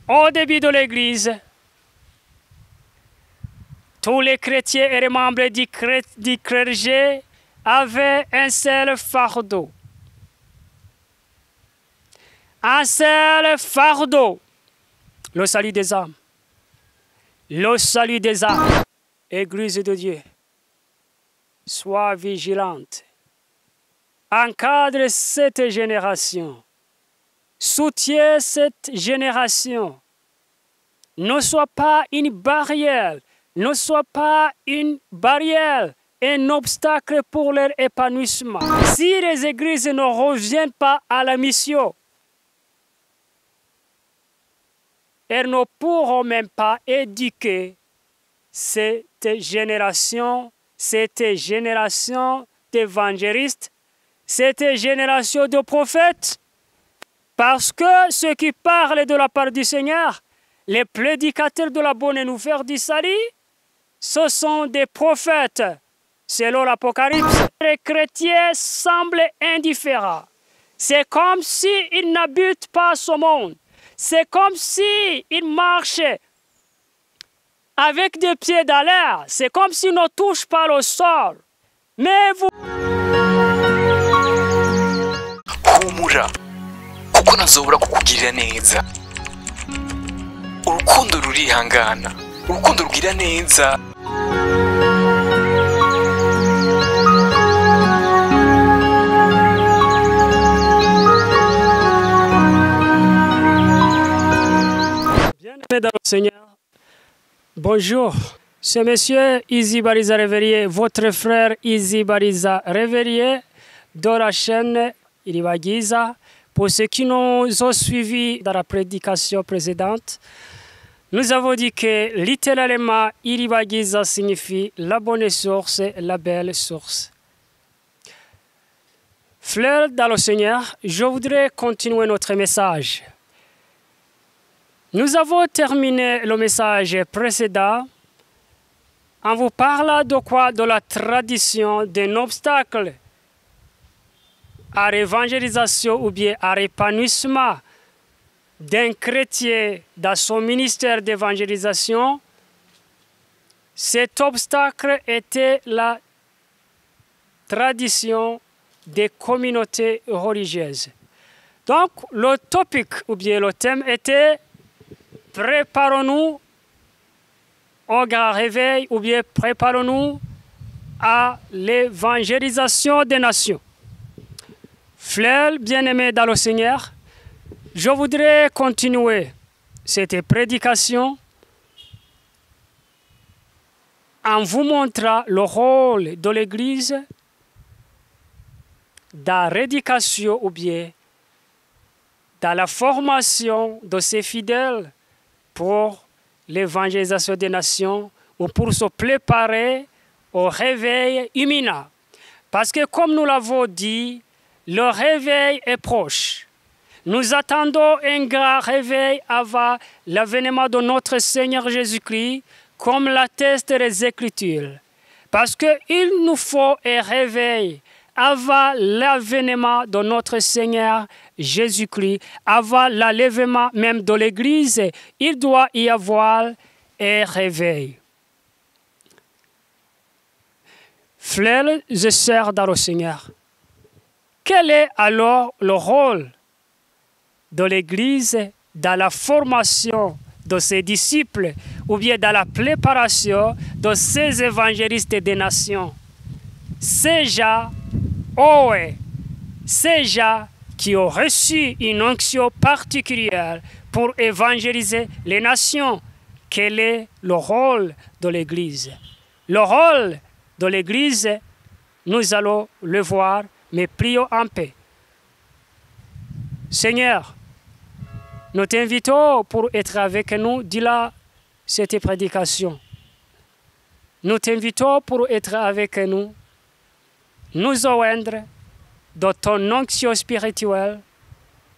Au début de l'Église, tous les chrétiens et les membres du clergé avaient un seul fardeau. Un seul fardeau, le salut des âmes. Le salut des âmes. Église de Dieu, sois vigilante. Encadre cette génération. Soutiens cette génération. Ne sois pas une barrière. Ne sois pas une barrière, un obstacle pour leur épanouissement. Si les églises ne reviennent pas à la mission, elles ne pourront même pas éduquer cette génération d'évangélistes, cette génération de prophètes, parce que ceux qui parlent de la part du Seigneur, les prédicateurs de la bonne nouvelle du salut, ce sont des prophètes, selon l'Apocalypse. Les chrétiens semblent indifférents. C'est comme s'ils n'habitent pas ce monde. C'est comme s'ils marchent avec des pieds dans l'air. C'est comme s'ils ne touchent pas le sol. Mais vous... humura kuko ntazobura kukugirira neza. Urukundo rurihangana, urukundo rugira neza. Bien-aimés dans le Seigneur, bonjour. C'est monsieur Izzy Bariza Réveillé, votre frère Izzy Bariza Réveillé de la chaîne Iribagiza. Pour ceux qui nous ont suivis dans la prédication précédente, nous avons dit que littéralement Iribagiza signifie la bonne source, la belle source. Frères dans le Seigneur, je voudrais continuer notre message. Nous avons terminé le message précédent en vous parlant de quoi? De la tradition d'un obstacle à l'évangélisation ou bien à l'épanouissement d'un chrétien dans son ministère d'évangélisation. Cet obstacle était la tradition des communautés religieuses. Donc, le topic ou bien le thème était « Préparons-nous au grand réveil » ou bien « Préparons-nous à l'évangélisation des nations ». Frères bien-aimés dans le Seigneur, je voudrais continuer cette prédication en vous montrant le rôle de l'Église dans l'éducation ou bien dans la formation de ses fidèles pour l'évangélisation des nations ou pour se préparer au réveil imminent. Parce que comme nous l'avons dit, le réveil est proche. Nous attendons un grand réveil avant l'avènement de notre Seigneur Jésus-Christ, comme l'attestent les Écritures. Parce qu'il nous faut un réveil avant l'avènement de notre Seigneur Jésus-Christ, avant l'enlèvement même de l'Église, il doit y avoir un réveil. Frères et sœurs dans le Seigneur, quel est alors le rôle de l'Église dans la formation de ses disciples ou bien dans la préparation de ces évangélistes des nations? Ces gens qui ont reçu une onction particulière pour évangéliser les nations. Quel est le rôle de l'Église? Le rôle de l'Église, nous allons le voir, mais prions en paix. Seigneur, nous t'invitons pour être avec nous durant cette prédication. Nous t'invitons pour être avec nous, nous joindre de ton onction spirituelle,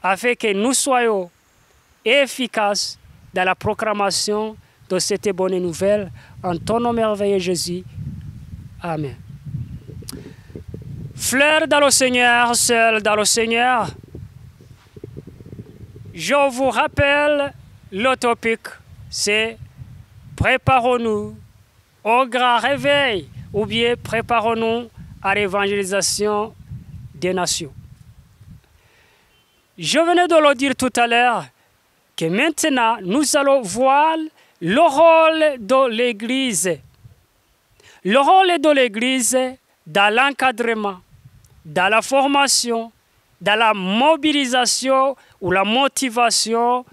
afin que nous soyons efficaces dans la proclamation de cette bonne nouvelle. En ton nom merveilleux Jésus. Amen. Frères dans le Seigneur, sœurs dans le Seigneur, je vous rappelle le topic, c'est préparons-nous au grand réveil ou bien préparons-nous à l'évangélisation des nations. Je venais de le dire tout à l'heure que maintenant nous allons voir le rôle de l'Église. Le rôle de l'Église dans l'encadrement, dans la formation, dans la mobilisation ou la motivation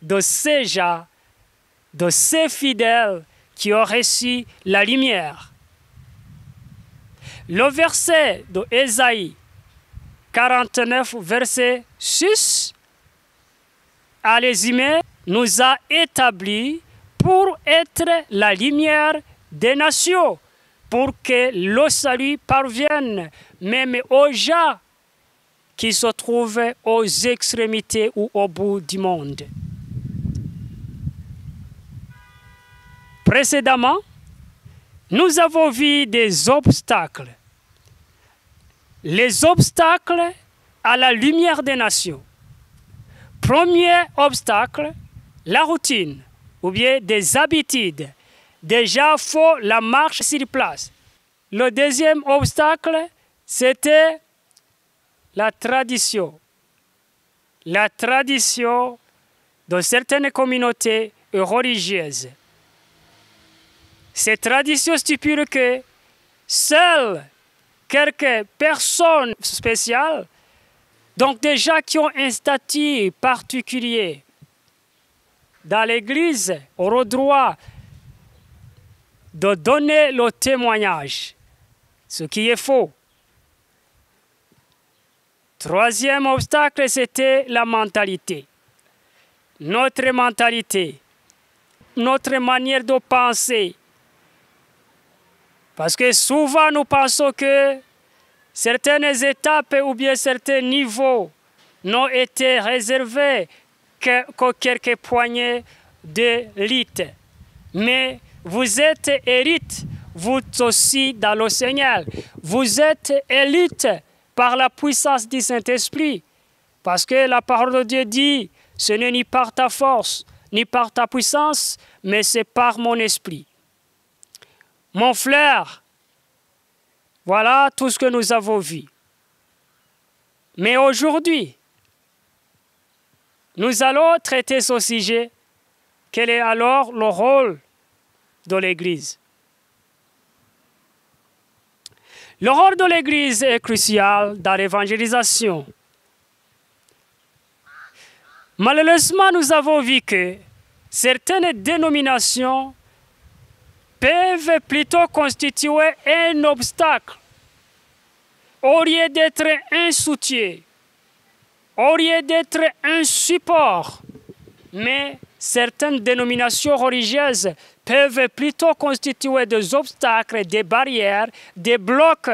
de ces gens, de ces fidèles qui ont reçu la lumière. Le verset de Ésaïe 49, verset 6, à résumé, nous a établi pour être la lumière des nations, pour que le salut parvienne même aux gens qui se trouvent aux extrémités ou au bout du monde. Précédemment, nous avons vu des obstacles. Les obstacles à la lumière des nations. Premier obstacle, la routine, ou bien des habitudes. Déjà, il faut la marche sur place. Le deuxième obstacle, c'était la tradition. La tradition de certaines communautés religieuses. Ces traditions stipulent que seules quelques personnes spéciales, donc des gens qui ont un statut particulier dans l'Église, auront droit de donner le témoignage, ce qui est faux. Troisième obstacle, c'était la mentalité. Notre mentalité, notre manière de penser. Parce que souvent, nous pensons que certaines étapes ou bien certains niveaux n'ont été réservés que quelques poignées d'élites. Mais vous êtes élite, vous aussi dans le Seigneur. Vous êtes élite par la puissance du Saint-Esprit. Parce que la parole de Dieu dit, ce n'est ni par ta force, ni par ta puissance, mais c'est par mon esprit. Mon frère, voilà tout ce que nous avons vu. Mais aujourd'hui, nous allons traiter ce sujet. Quel est alors le rôle de l'Église? Le rôle de l'Église est crucial dans l'évangélisation. Malheureusement, nous avons vu que certaines dénominations peuvent plutôt constituer un obstacle au lieu d'être un soutien, au lieu d'être un support. Mais certaines dénominations religieuses peuvent plutôt constituer des obstacles, des barrières, des blocs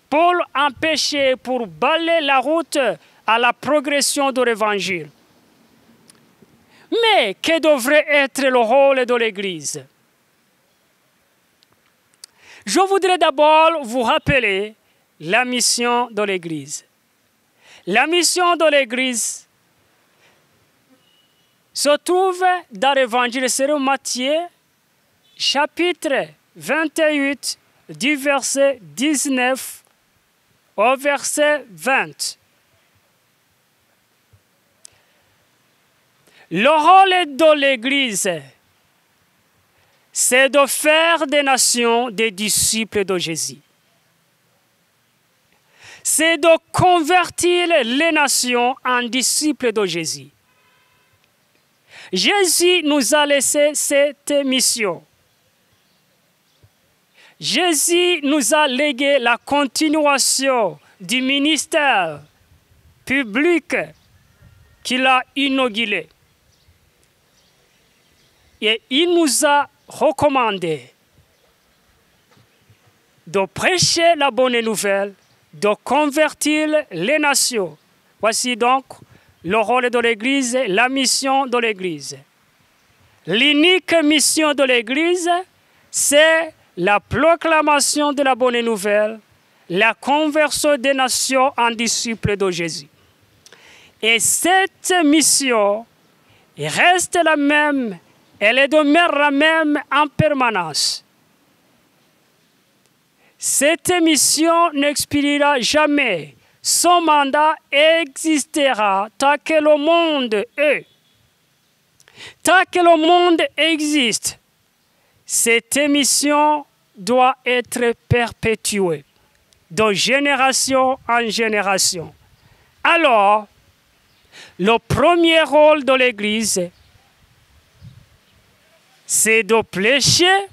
pour empêcher, pour balayer la route à la progression de l'Évangile. Mais que devrait être le rôle de l'Église? Je voudrais d'abord vous rappeler la mission de l'Église. La mission de l'Église se trouve dans l'Évangile selon Matthieu, chapitre 28, du verset 19 au verset 20. Le rôle de l'Église, c'est de faire des nations des disciples de Jésus. C'est de convertir les nations en disciples de Jésus. Jésus nous a laissé cette mission. Jésus nous a légué la continuation du ministère public qu'il a inauguré. Et il nous a recommandé de prêcher la bonne nouvelle, de convertir les nations. Voici donc le rôle de l'Église, la mission de l'Église. L'unique mission de l'Église, c'est la proclamation de la bonne nouvelle, la conversion des nations en disciples de Jésus. Et cette mission reste la même, elle demeure la même en permanence. Cette mission n'expirera jamais. Son mandat existera tant que le monde est. Tant que le monde existe, cette mission doit être perpétuée de génération en génération. Alors, le premier rôle de l'Église, c'est de prêcher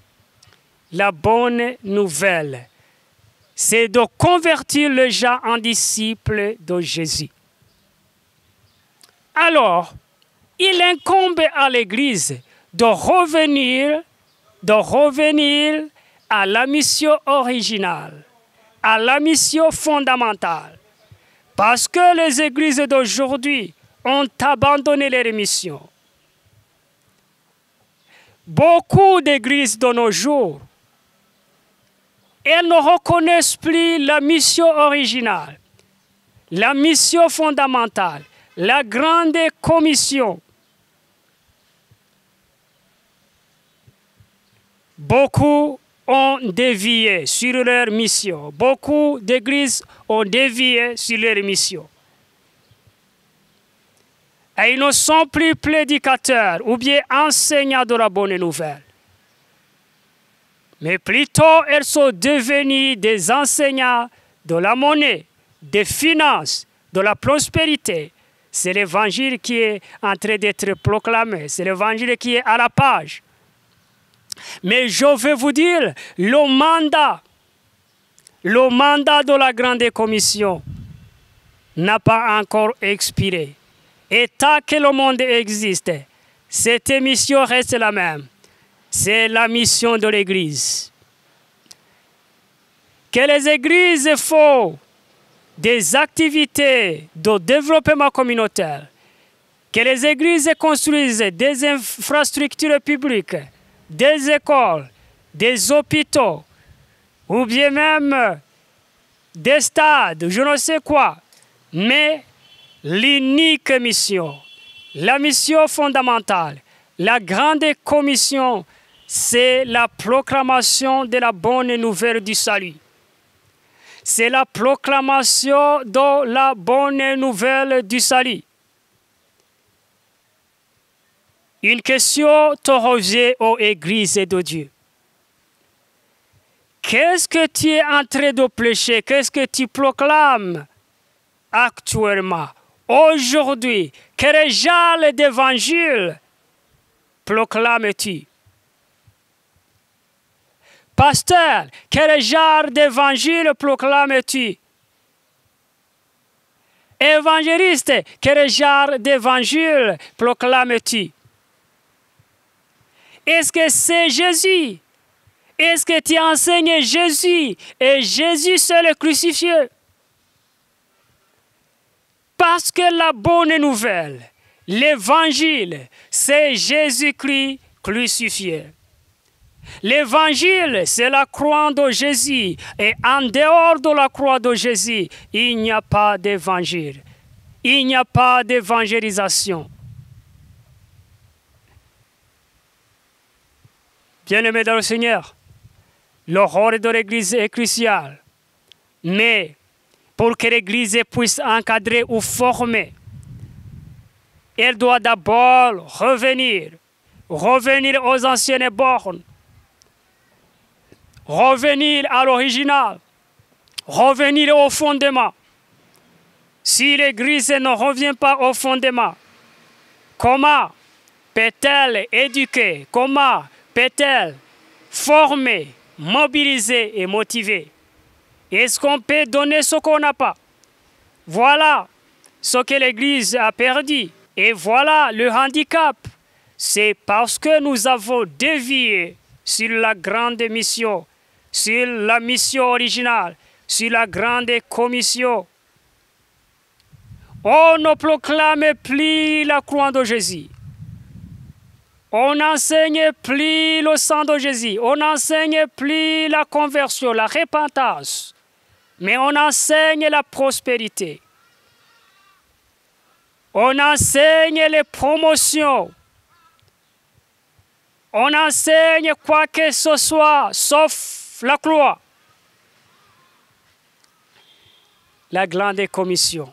la bonne nouvelle. C'est de convertir les gens en disciples de Jésus. Alors, il incombe à l'Église de revenir à la mission originale, à la mission fondamentale. Parce que les églises d'aujourd'hui ont abandonné les missions. Beaucoup d'églises de nos jours, elles ne reconnaissent plus la mission originale, la mission fondamentale, la grande commission. Beaucoup ont dévié sur leur mission. Beaucoup d'églises ont dévié sur leur mission. Et ils ne sont plus prédicateurs ou bien enseignants de la bonne nouvelle. Mais plutôt, elles sont devenues des enseignants de la monnaie, des finances, de la prospérité. C'est l'évangile qui est en train d'être proclamé. C'est l'évangile qui est à la page. Mais je veux vous dire, le mandat de la grande commission n'a pas encore expiré. Et tant que le monde existe, cette mission reste la même. C'est la mission de l'Église. Que les églises font des activités de développement communautaire, que les églises construisent des infrastructures publiques, des écoles, des hôpitaux, ou bien même des stades, je ne sais quoi. Mais l'unique mission, la mission fondamentale, la grande commission, c'est la proclamation de la bonne nouvelle du salut. C'est la proclamation de la bonne nouvelle du salut. Une question te revient aux églises de Dieu. Qu'est-ce que tu es en train de prêcher? Qu'est-ce que tu proclames actuellement, aujourd'hui? Quel genre d'évangile proclames-tu? Pasteur, quel genre d'évangile proclames-tu? Évangéliste, quel genre d'évangile proclames-tu? Est-ce que c'est Jésus? Est-ce que tu enseignes Jésus et Jésus seul crucifié? Parce que la bonne nouvelle, l'évangile, c'est Jésus-Christ crucifié. L'évangile, c'est la croix de Jésus. Et en dehors de la croix de Jésus, il n'y a pas d'évangile. Il n'y a pas d'évangélisation. Bien-aimés dans le Seigneur, le rôle de l'Église est crucial. Mais pour que l'Église puisse encadrer ou former, elle doit d'abord revenir aux anciennes bornes, revenir à l'original, revenir au fondement. Si l'Église ne revient pas au fondement, comment peut-elle éduquer? Comment peut-elle former, mobiliser et motiver? Est-ce qu'on peut donner ce qu'on n'a pas? Voilà ce que l'Église a perdu. Et voilà le handicap. C'est parce que nous avons dévié sur la grande mission, sur la mission originale, sur la grande commission. On ne proclame plus la croix de Jésus. On n'enseigne plus le sang de Jésus. On n'enseigne plus la conversion, la repentance. Mais on enseigne la prospérité. On enseigne les promotions. On enseigne quoi que ce soit, sauf la croix. La grande commission.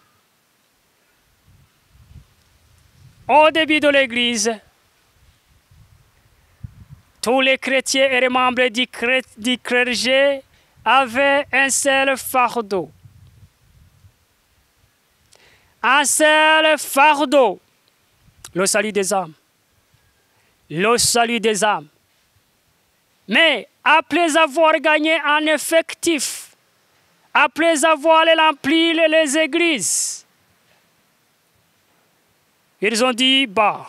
Au début de l'Église, tous les chrétiens et les membres du clergé avaient un seul fardeau. Un seul fardeau, le salut des âmes. Le salut des âmes. Mais après avoir gagné en effectif, après avoir rempli les églises, ils ont dit, bah,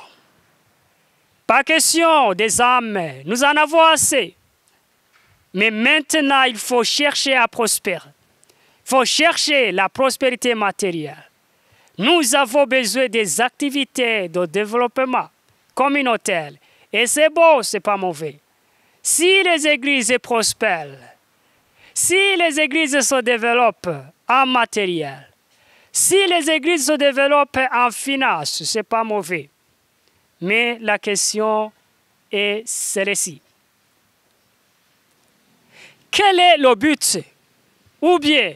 pas question des âmes, nous en avons assez. Mais maintenant, il faut chercher à prospérer. Il faut chercher la prospérité matérielle. Nous avons besoin des activités de développement communautaire. Et c'est beau, c'est pas mauvais. Si les églises prospèrent, si les églises se développent en matériel, si les églises se développent en finance, c'est pas mauvais. Mais la question est celle-ci. Quel est le but? Ou bien,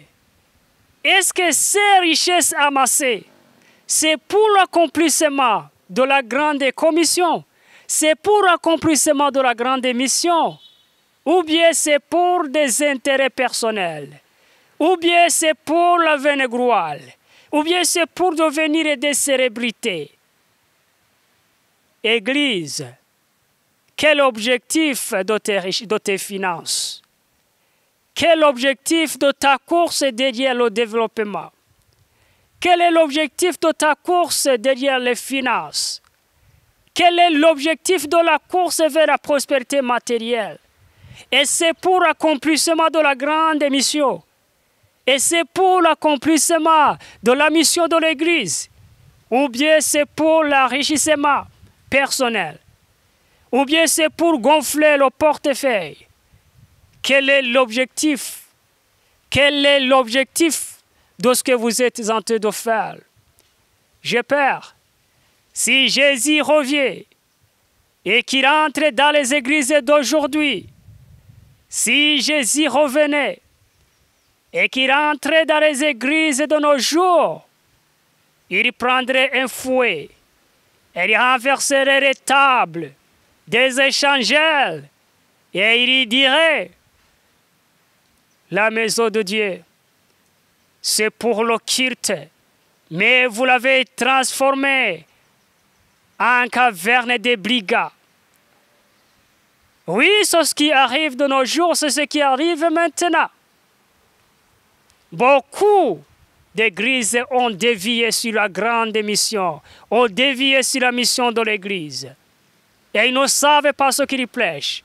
est-ce que ces richesses amassées, c'est pour l'accomplissement de la grande commission? C'est pour l'accomplissement de la grande mission? Ou bien c'est pour des intérêts personnels? Ou bien c'est pour la vaincroix? Ou bien c'est pour devenir des célébrités? Église, quel objectif de tes finances? Quel objectif de ta course derrière le développement? Quel est l'objectif de ta course derrière les finances? Quel est l'objectif de la course vers la prospérité matérielle? Et c'est pour l'accomplissement de la grande mission. Et c'est pour l'accomplissement de la mission de l'Église. Ou bien c'est pour l'enrichissement personnel. Ou bien c'est pour gonfler le portefeuille. Quel est l'objectif? Quel est l'objectif de ce que vous êtes en train de faire? J'ai peur. Si Jésus revient et qu'il entre dans les églises d'aujourd'hui, si Jésus revenait et qu'il entrait dans les églises de nos jours, il prendrait un fouet et il renverserait les tables des échangeurs et il dirait: la maison de Dieu, c'est pour le culte, mais vous l'avez transformée en caverne des brigands. Oui, c'est ce qui arrive de nos jours, c'est ce qui arrive maintenant. Beaucoup d'églises ont dévié sur la grande mission, ont dévié sur la mission de l'Église. Et ils ne savent pas ce qu'ils prêchent.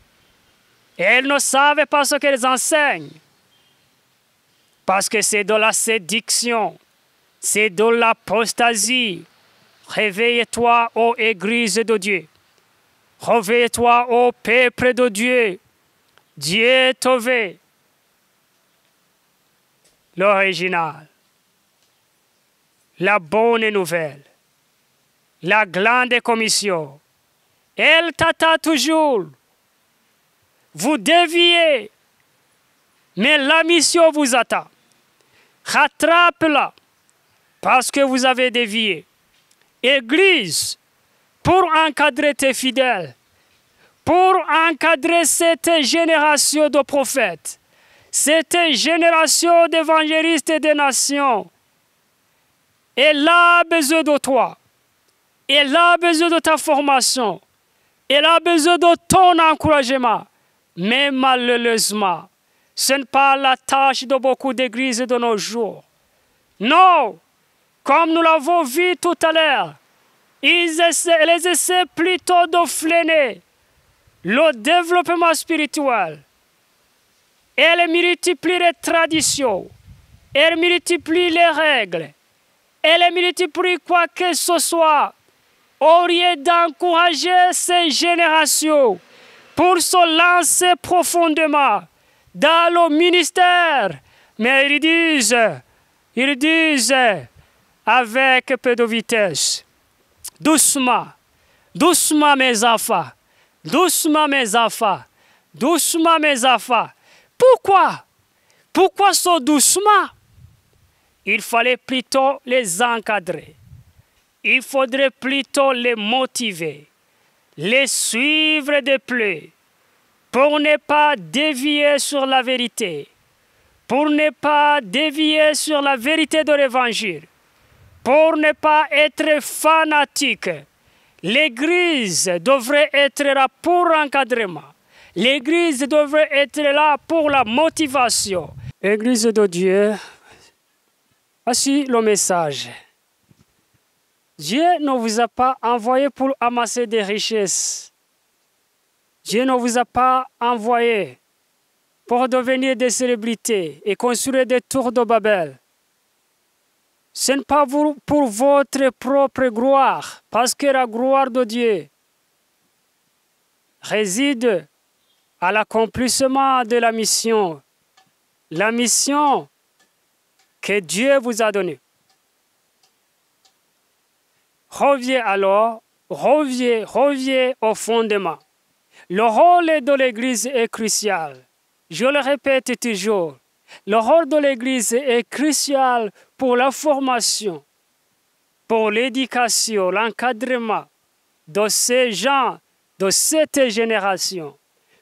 Et ils ne savent pas ce qu'ils enseignent. Parce que c'est de la séduction, c'est de l'apostasie. Réveille-toi, ô Église de Dieu. Réveille-toi, ô peuple de Dieu. Dieu te veut. L'original, la bonne nouvelle, la grande commission, elle t'attend toujours. Vous déviez, mais la mission vous attend. Rattrape-la, parce que vous avez dévié. Église, pour encadrer tes fidèles, pour encadrer cette génération de prophètes, cette génération d'évangélistes et de nations, elle a besoin de toi. Elle a besoin de ta formation. Elle a besoin de ton encouragement. Mais malheureusement, ce n'est pas la tâche de beaucoup d'églises de nos jours. Non, comme nous l'avons vu tout à l'heure, ils essaient plutôt de freiner le développement spirituel. Elle multiplie les traditions, elle multiplie les règles, elle multiplie quoi que ce soit, au lieu d'encourager ces générations pour se lancer profondément dans le ministère. Mais ils disent, avec peu de vitesse. Doucement, doucement mes enfants, doucement mes enfants, doucement mes enfants. Pourquoi? Pourquoi ce doucement? Il fallait plutôt les encadrer. Il faudrait plutôt les motiver, les suivre de plus, pour ne pas dévier sur la vérité, pour ne pas dévier sur la vérité de l'Évangile, pour ne pas être fanatique. L'Église devrait être là pour l'encadrement. L'Église devrait être là pour la motivation. Église de Dieu, voici le message. Dieu ne vous a pas envoyé pour amasser des richesses. Dieu ne vous a pas envoyé pour devenir des célébrités et construire des tours de Babel. Ce n'est pas pour votre propre gloire, parce que la gloire de Dieu réside à l'accomplissement de la mission que Dieu vous a donnée. Reviens alors, reviens au fondement. Le rôle de l'Église est crucial. Je le répète toujours. Le rôle de l'Église est crucial pour la formation, pour l'éducation, l'encadrement de ces gens, de cette génération.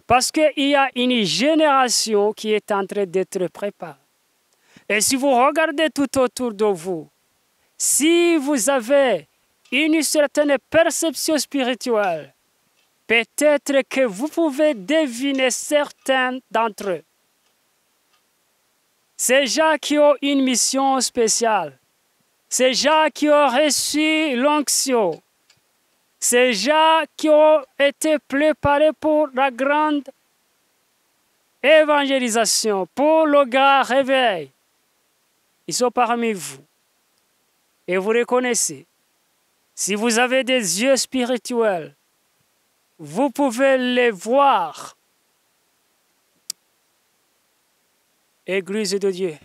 Parce qu'il y a une génération qui est en train d'être préparée. Et si vous regardez tout autour de vous, si vous avez une certaine perception spirituelle, peut-être que vous pouvez deviner certains d'entre eux. Ces gens qui ont une mission spéciale, ces gens qui ont reçu l'onction, ces gens qui ont été préparés pour la grande évangélisation, pour le grand réveil, ils sont parmi vous. Et vous reconnaissez, si vous avez des yeux spirituels, vous pouvez les voir. Église de Dieu,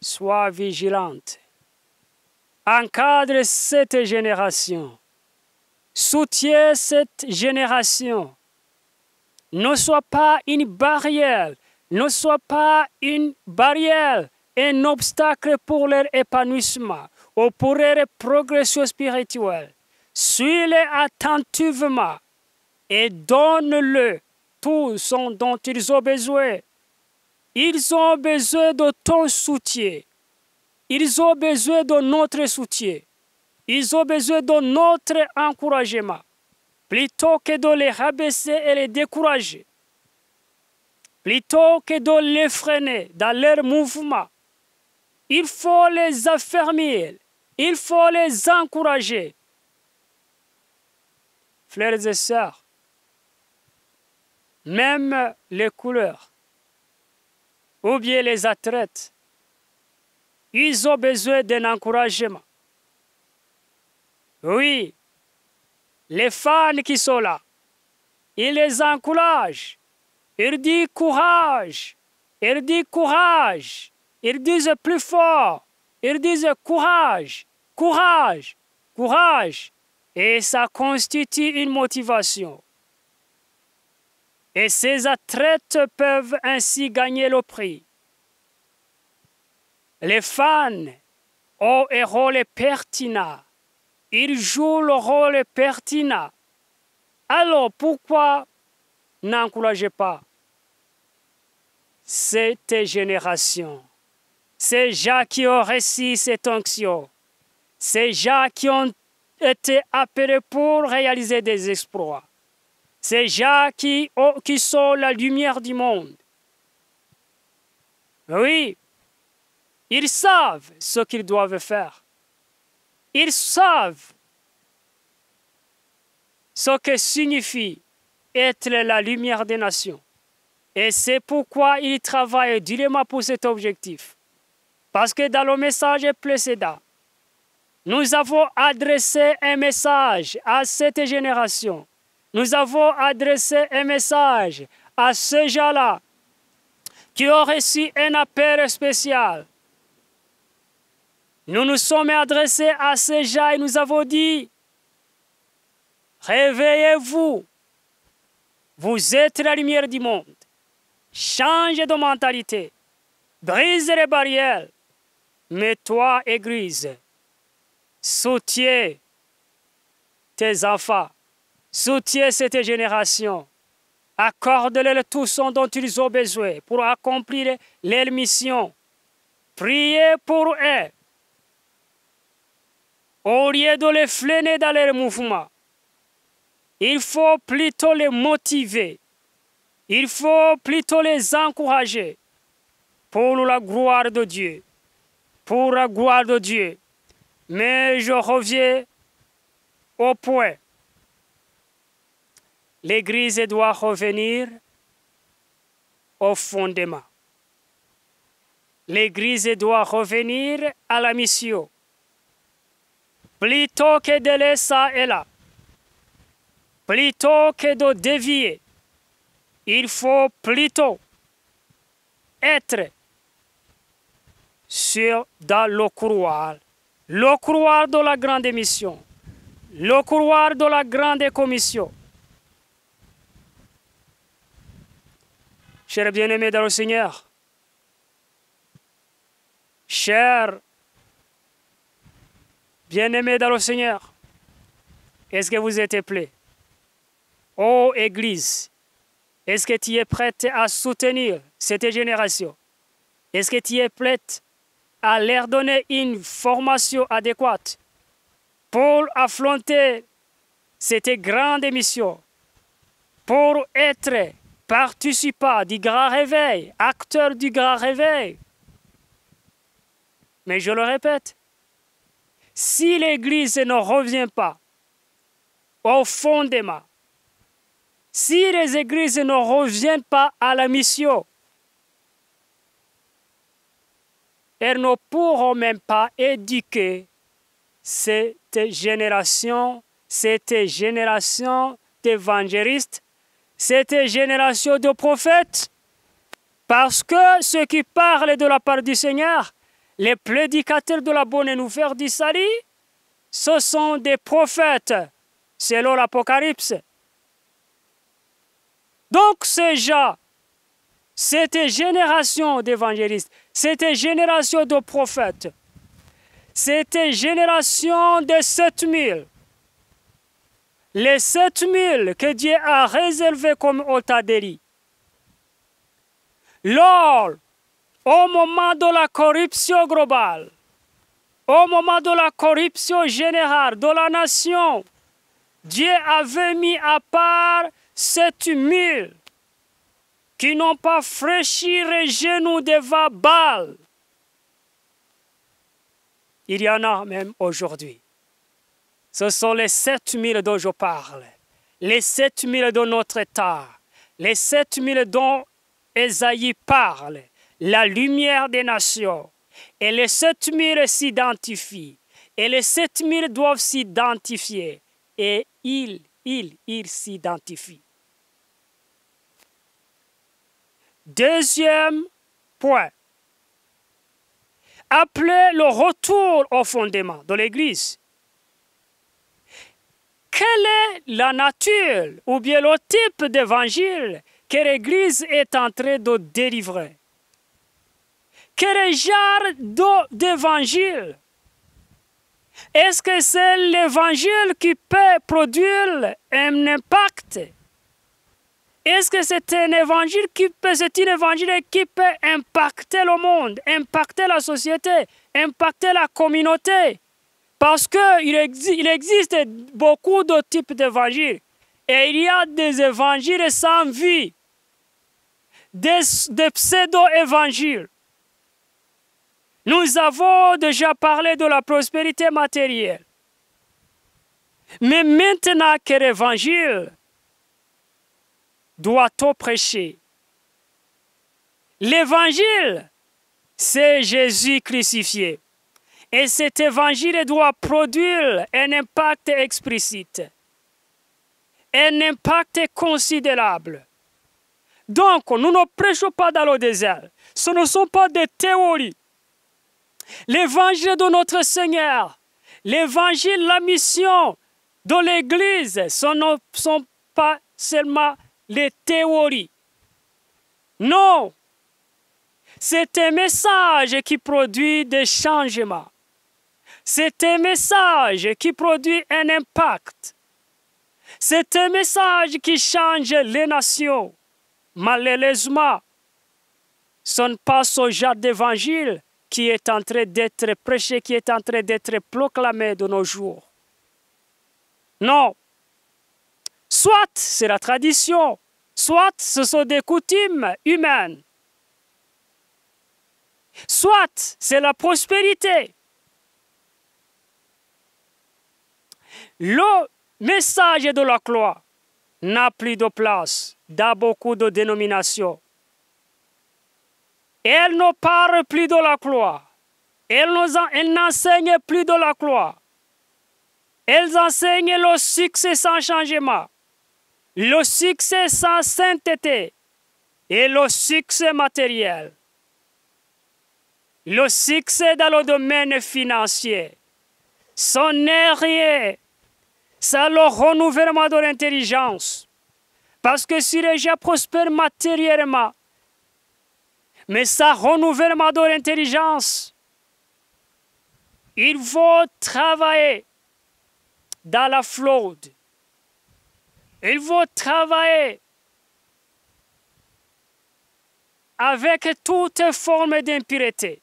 sois vigilante. Encadre cette génération. Soutiens cette génération. Ne sois pas une barrière. Ne sois pas une barrière, un obstacle pour leur épanouissement ou pour leur progression spirituelle. Suis-les attentivement et donne-le tout ce dont ils ont besoin. Ils ont besoin de ton soutien. Ils ont besoin de notre soutien. Ils ont besoin de notre encouragement. Plutôt que de les rabaisser et les décourager. Plutôt que de les freiner dans leur mouvement. Il faut les affermir. Il faut les encourager. Frères et sœurs, même les couleurs, ou bien les athlètes, ils ont besoin d'un encouragement. Oui, les fans qui sont là, ils les encouragent. Ils disent courage, ils disent courage, ils disent plus fort, ils disent courage, courage, courage. Et ça constitue une motivation. Et ces athlètes peuvent ainsi gagner le prix. Les fans ont un rôle pertinent. Ils jouent le rôle pertinent. Alors pourquoi n'encouragez pas cette génération, ces gens qui ont reçu cette onction, ces gens qui ont été appelés pour réaliser des exploits. Ces gens qui sont la lumière du monde. Oui, ils savent ce qu'ils doivent faire. Ils savent ce que signifie être la lumière des nations. Et c'est pourquoi ils travaillent durement pour cet objectif. Parce que dans le message précédent, nous avons adressé un message à cette génération. Nous avons adressé un message à ces gens-là qui ont reçu un appel spécial. nous nous sommes adressés à ces gens et nous avons dit, réveillez-vous, vous êtes la lumière du monde, changez de mentalité, brisez les barrières, mais toi, Église, soutiens tes enfants, soutiens cette génération, accorde-leur tout ce dont ils ont besoin pour accomplir leur mission. Priez pour eux. Au lieu de les freiner dans leur mouvement, il faut plutôt les motiver. Il faut plutôt les encourager pour la gloire de Dieu. Pour la gloire de Dieu. Mais je reviens au point. L'Église doit revenir au fondement. L'Église doit revenir à la mission. Plutôt que de laisser ça et là, plutôt que de dévier, il faut plutôt être dans le couloir de la grande mission, le couloir de la grande commission. Chers bien-aimés dans le Seigneur, chers bien-aimés dans le Seigneur, est-ce que vous êtes prêts? Ô Église, est-ce que tu es prête à soutenir cette génération? Est-ce que tu es prête à leur donner une formation adéquate pour affronter cette grande mission, pour être participant du grand réveil, acteur du grand réveil? Mais je le répète, si l'Église ne revient pas au fondement, si les églises ne reviennent pas à la mission, elles ne pourront même pas éduquer cette génération d'évangélistes, cette génération de prophètes, parce que ceux qui parlent de la part du Seigneur, les prédicateurs de la bonne nouvelle du salut, ce sont des prophètes, selon l'Apocalypse. Donc ces gens, cette génération d'évangélistes, cette génération de prophètes, cette génération de 7000, les 7000 que Dieu a réservés comme Otadeli, lors, au moment de la corruption globale, au moment de la corruption générale de la nation, Dieu avait mis à part 7000 qui n'ont pas fléchi les genoux devant Baal. Il y en a même aujourd'hui. Ce sont les 7000 dont je parle, les 7000 de notre temps, les 7000 dont Ésaïe parle, la lumière des nations. Et les 7000 s'identifient, et les 7000 doivent s'identifier, et ils s'identifient. Deuxième point. Après le retour au fondement de l'Église, quelle est la nature ou bien le type d'évangile que l'Église est en train de délivrer? Quel genre d'évangile? Est-ce que c'est l'évangile qui peut produire un impact? Est-ce que c'est un évangile qui peut impacter le monde, impacter la société, impacter la communauté? Parce qu'il existe beaucoup de types d'évangiles. Et il y a des évangiles sans vie, des pseudo-évangiles. Nous avons déjà parlé de la prospérité matérielle. Mais maintenant que l'évangile doit-on prêcher? L'évangile, c'est Jésus crucifié. Et cet évangile doit produire un impact explicite, un impact considérable. Donc, nous ne prêchons pas dans le désert. Ce ne sont pas des théories. L'évangile de notre Seigneur, l'évangile, la mission de l'Église, ne sont pas seulement les théories. Non, c'est un message qui produit des changements. C'est un message qui produit un impact. C'est un message qui change les nations. Malheureusement, ce n'est pas ce genre d'évangile qui est en train d'être prêché, qui est en train d'être proclamé de nos jours. Non. Soit c'est la tradition, soit ce sont des coutumes humaines. Soit c'est la prospérité. Le message de la croix n'a plus de place dans beaucoup de dénominations. Elle ne parle plus de la croix. Elle n'enseigne plus de la croix. Elles enseignent le succès sans changement, le succès sans sainteté et le succès matériel. Le succès dans le domaine financier. Ce n'est rien. C'est le renouvellement de l'intelligence. Parce que si les gens prospèrent matériellement, mais ça renouvellement de l'intelligence, il faut travailler dans la fraude. Il faut travailler avec toute forme d'impureté.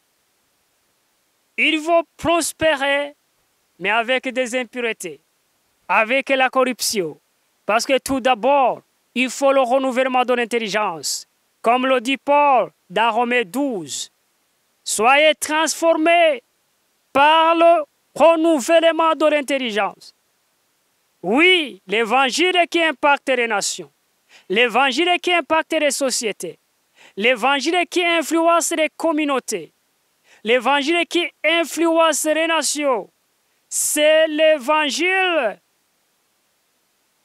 Il faut prospérer, mais avec des impuretés, avec la corruption. Parce que tout d'abord, il faut le renouvellement de l'intelligence. Comme le dit Paul dans Romains 12, soyez transformés par le renouvellement de l'intelligence. Oui, l'évangile qui impacte les nations, l'évangile qui impacte les sociétés, l'évangile qui influence les communautés, l'évangile qui influence les nations, c'est l'évangile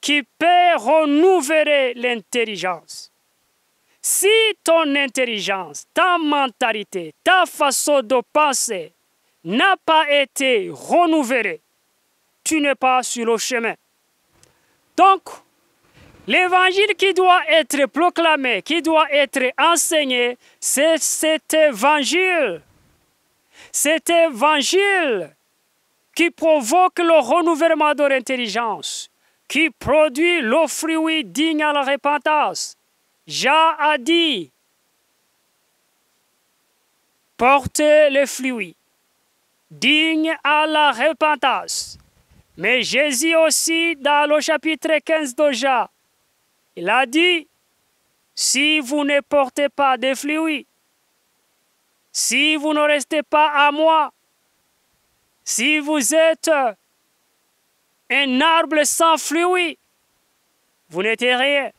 qui peut renouveler l'intelligence. Si ton intelligence, ta mentalité, ta façon de penser n'a pas été renouvelée, tu n'es pas sur le chemin. Donc, l'évangile qui doit être proclamé, qui doit être enseigné, c'est cet évangile. Cet évangile qui provoque le renouvellement de l'intelligence, qui produit le fruit digne à la repentance. Jean a dit, portez les fruits dignes à la repentance. Mais Jésus aussi, dans le chapitre 15 de Jean, il a dit, si vous ne portez pas de fruits, si vous ne restez pas à moi, si vous êtes un arbre sans fruits, vous n'êtes rien.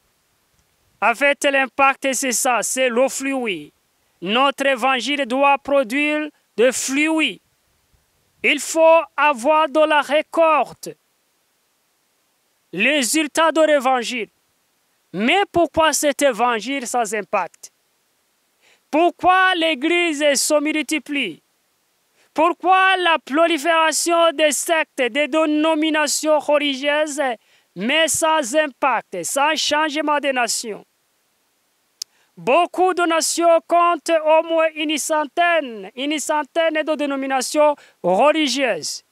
En fait, l'impact, c'est ça, c'est le fruit. Notre évangile doit produire des fruits. Il faut avoir de la récolte. Les résultats de l'évangile. Mais pourquoi cet évangile sans impact? Pourquoi l'Église se multiplie? Pourquoi la prolifération des sectes, des dénominations religieuses, mais sans impact, sans changement des nations? Beaucoup de nations comptent au moins une centaine de dénominations religieuses.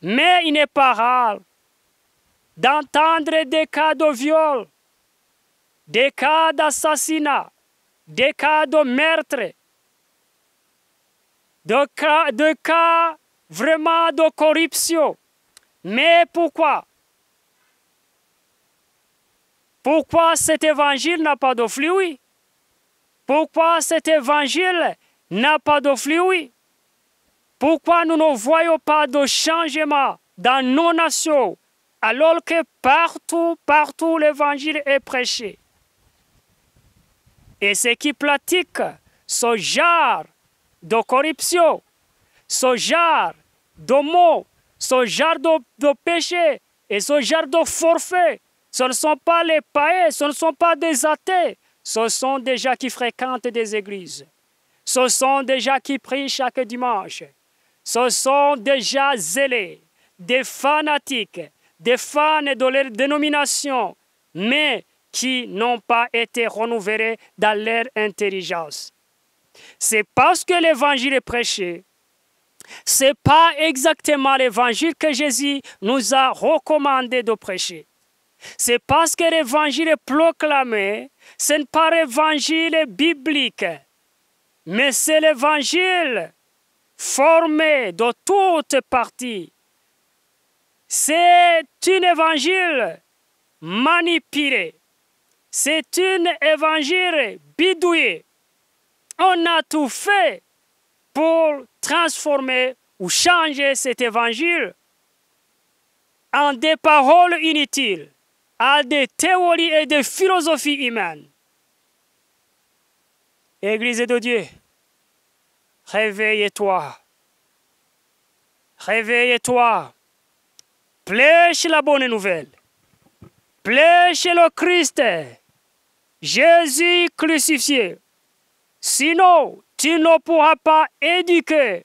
Mais il n'est pas rare d'entendre des cas de viol, des cas d'assassinat, des cas de meurtre, de cas vraiment de corruption. Mais pourquoi? Pourquoi cet évangile n'a pas de fruits? Pourquoi cet évangile n'a pas de fruits? Pourquoi nous ne voyons pas de changement dans nos nations alors que partout l'évangile est prêché? Et ceux qui pratiquent ce genre de corruption, ce genre de mots, ce genre de péché et ce genre de forfait, ce ne sont pas les païens, ce ne sont pas des athées, ce sont des gens qui fréquentent des églises. Ce sont des gens qui prient chaque dimanche. Ce sont déjà zélés, des fanatiques, des fans de leur dénomination, mais qui n'ont pas été renouvelés dans leur intelligence. C'est parce que l'évangile est prêché. Ce n'est pas exactement l'évangile que Jésus nous a recommandé de prêcher. C'est parce que l'évangile est proclamé, ce n'est pas l'évangile biblique, mais c'est l'évangile formé de toutes parties. C'est un évangile manipulé. C'est un évangile bidouillé. On a tout fait pour transformer ou changer cet évangile en des paroles inutiles, à des théories et des philosophies humaines. Église de Dieu, réveille-toi. Réveille-toi. Prêche la bonne nouvelle. Prêche le Christ, Jésus crucifié. Sinon, tu ne pourras pas éduquer,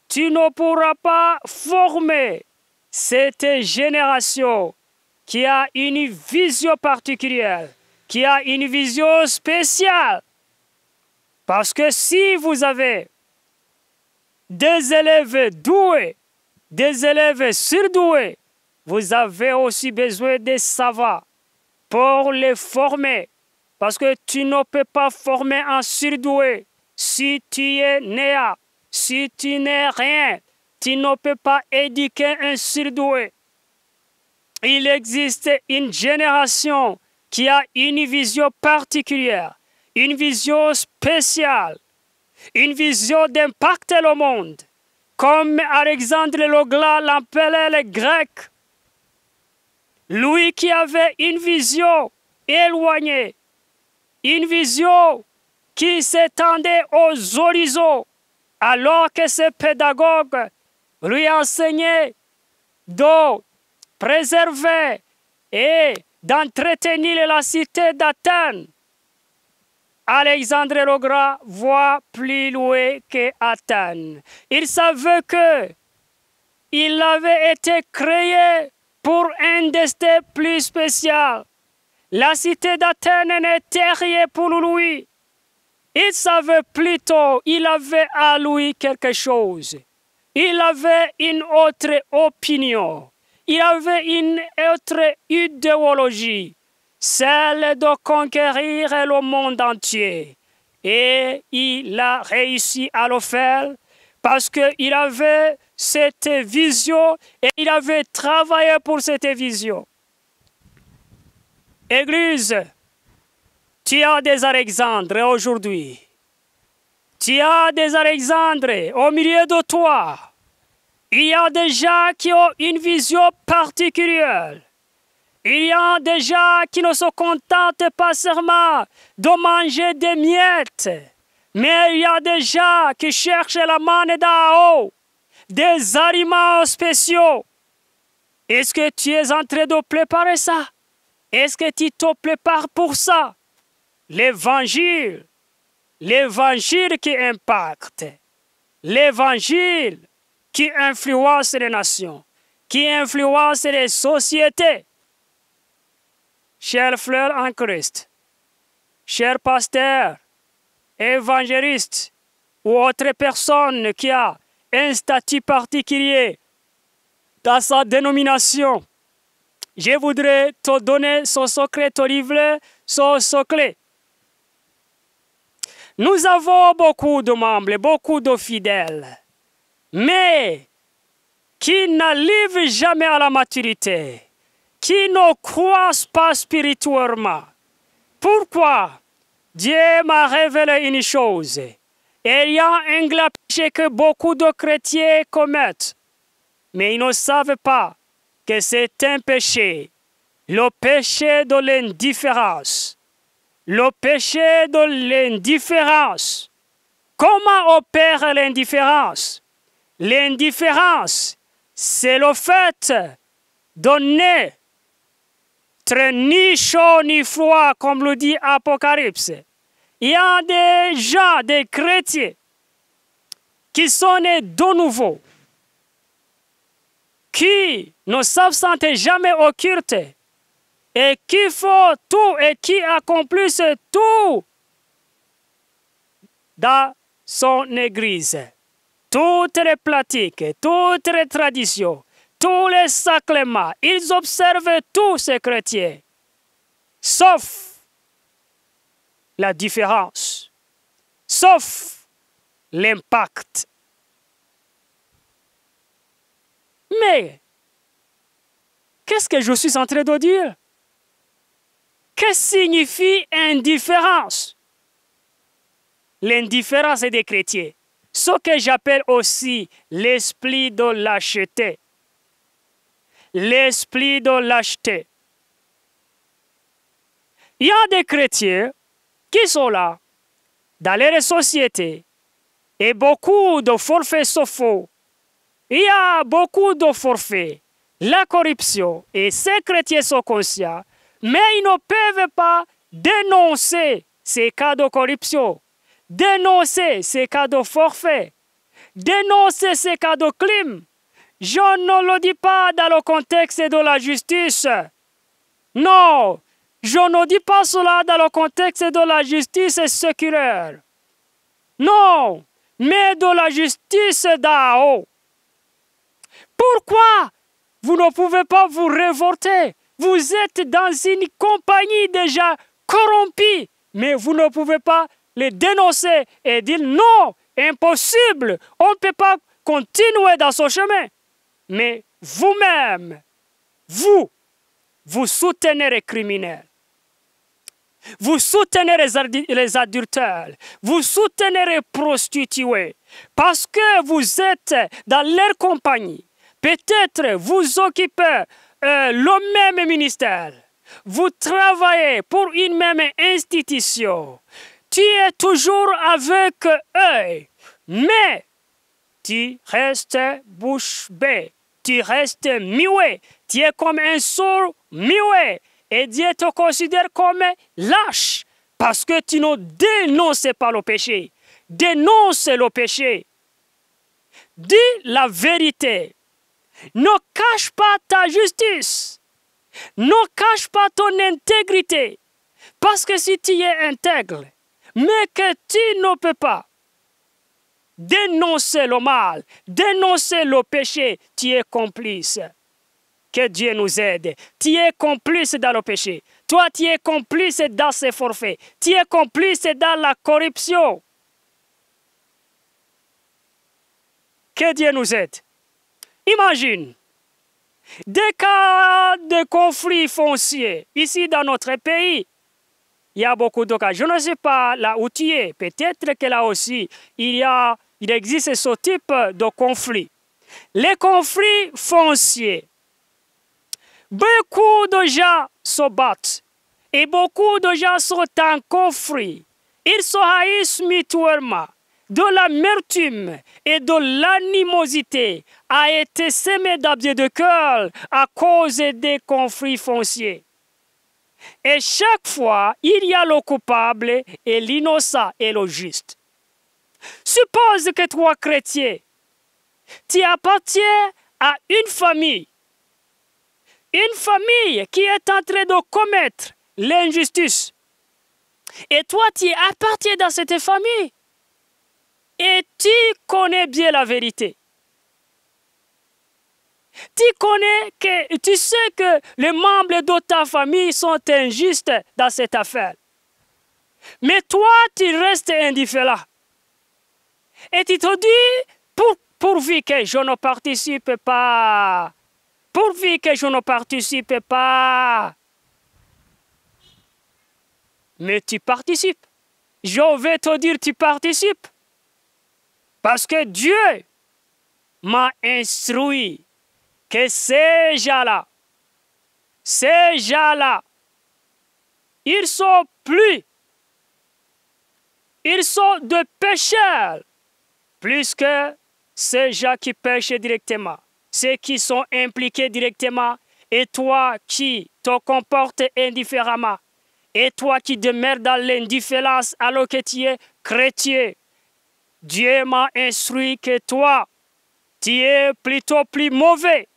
tu ne pourras pas former cette génération qui a une vision particulière, qui a une vision spéciale. Parce que si vous avez des élèves doués, des élèves surdoués, vous avez aussi besoin de savoir pour les former. Parce que tu ne peux pas former un surdoué si tu es néant, si tu n'es rien. Tu ne peux pas éduquer un surdoué. Il existe une génération qui a une vision particulière, une vision spéciale, une vision d'impacter le monde, comme Alexandre le Grand l'appelait les Grecs. Lui qui avait une vision éloignée, une vision qui s'étendait aux horizons, alors que ses pédagogues lui enseignaient de préserver et d'entretenir la cité d'Athènes. Alexandre le Grand voit plus loin qu'Athènes. Il savait qu'il avait été créé pour un destin plus spécial. La cité d'Athènes n'était rien pour lui. Il savait plutôt, il avait à lui quelque chose. Il avait une autre opinion. Il avait une autre idéologie, celle de conquérir le monde entier. Et il a réussi à le faire parce qu'il avait cette vision et il avait travaillé pour cette vision. Église, tu as des Alexandres aujourd'hui. Tu as des Alexandres au milieu de toi. Il y a des gens qui ont une vision particulière. Il y a des gens qui ne se contentent pas seulement de manger des miettes, mais il y a des gens qui cherchent la manne d'en haut, des aliments spéciaux. Est-ce que tu es en train de préparer ça? Est-ce que tu te prépares pour ça? L'évangile qui impacte, l'évangile qui influence les nations, qui influence les sociétés. Chers frères en Christ, chers pasteurs, évangélistes ou autres personnes qui ont un statut particulier dans sa dénomination, je voudrais te donner son secret, te livrer son secret. Nous avons beaucoup de membres, beaucoup de fidèles, mais qui n'arrivent jamais à la maturité, qui ne croient pas spirituellement. Pourquoi? Dieu m'a révélé une chose. Il y a un grand péché que beaucoup de chrétiens commettent, mais ils ne savent pas que c'est un péché, le péché de l'indifférence. Le péché de l'indifférence. Comment opère l'indifférence? L'indifférence, c'est le fait de n'être ni chaud ni froid, comme le dit Apocalypse. Il y a des gens, des chrétiens, qui sont nés de nouveau, qui ne s'absentent jamais au culte et qui font tout et qui accomplissent tout dans son église. Toutes les pratiques, toutes les traditions, tous les sacrements, ils observent tous ces chrétiens, sauf la différence, sauf l'impact. Mais, qu'est-ce que je suis en train de dire? Que signifie indifférence? L'indifférence des chrétiens, ce que j'appelle aussi l'esprit de lâcheté. L'esprit de lâcheté. Il y a des chrétiens qui sont là, dans les sociétés, et beaucoup de forfaits sont faux. Il y a beaucoup de forfaits, la corruption, et ces chrétiens sont conscients, mais ils ne peuvent pas dénoncer ces cas de corruption, dénoncer ces cas de forfait, dénoncer ces cas de crime. Je ne le dis pas dans le contexte de la justice. Non, je ne dis pas cela dans le contexte de la justice séculaire. Non, mais de la justice d'en haut. Pourquoi vous ne pouvez pas vous révolter? Vous êtes dans une compagnie déjà corrompue, mais vous ne pouvez pas les dénoncer et dire non, impossible, on ne peut pas continuer dans ce chemin. Mais vous-même, vous soutenez les criminels. Vous soutenez les adultères, vous soutenez les prostituées, parce que vous êtes dans leur compagnie. Peut-être vous occupez le même ministère, vous travaillez pour une même institution. Tu es toujours avec eux, mais tu restes bouche bée, tu restes muet, tu es comme un sourd muet. Et Dieu te considère comme lâche parce que tu ne dénonces pas le péché. Dénonce le péché. Dis la vérité. Ne cache pas ta justice. Ne cache pas ton intégrité. Parce que si tu es intègre, mais que tu ne peux pas dénoncer le mal, dénoncer le péché, tu es complice. Que Dieu nous aide. Tu es complice dans le péché. Toi, tu es complice dans ces forfaits. Tu es complice dans la corruption. Que Dieu nous aide. Imagine des cas de conflits fonciers. Ici, dans notre pays, il y a beaucoup de cas. Je ne sais pas là où tu es. Peut-être que là aussi, il existe ce type de conflit. Les conflits fonciers. Beaucoup de gens se battent et beaucoup de gens sont en conflit. Ils se haïssent mutuellement. De l'amertume et de l'animosité a été semée d'abus de cœur à cause des conflits fonciers. Et chaque fois, il y a le coupable et l'innocent et le juste. Suppose que toi, chrétien, tu appartiens à une famille qui est en train de commettre l'injustice. Et toi, tu appartiens dans cette famille. Et tu connais bien la vérité. Tu sais que les membres de ta famille sont injustes dans cette affaire. Mais toi, tu restes indifférent. Et tu te dis, pourvu que je ne participe pas, pourvu que je ne participe pas. Mais tu participes. Je vais te dire, tu participes. Parce que Dieu m'a instruit que ces gens-là, ils sont de pécheurs, plus que ces gens qui pêchent directement, ceux qui sont impliqués directement, et toi qui te comportes indifféremment. Et toi qui demeures dans l'indifférence alors que tu es chrétien, Dieu m'a instruit que toi, tu es plutôt plus mauvais.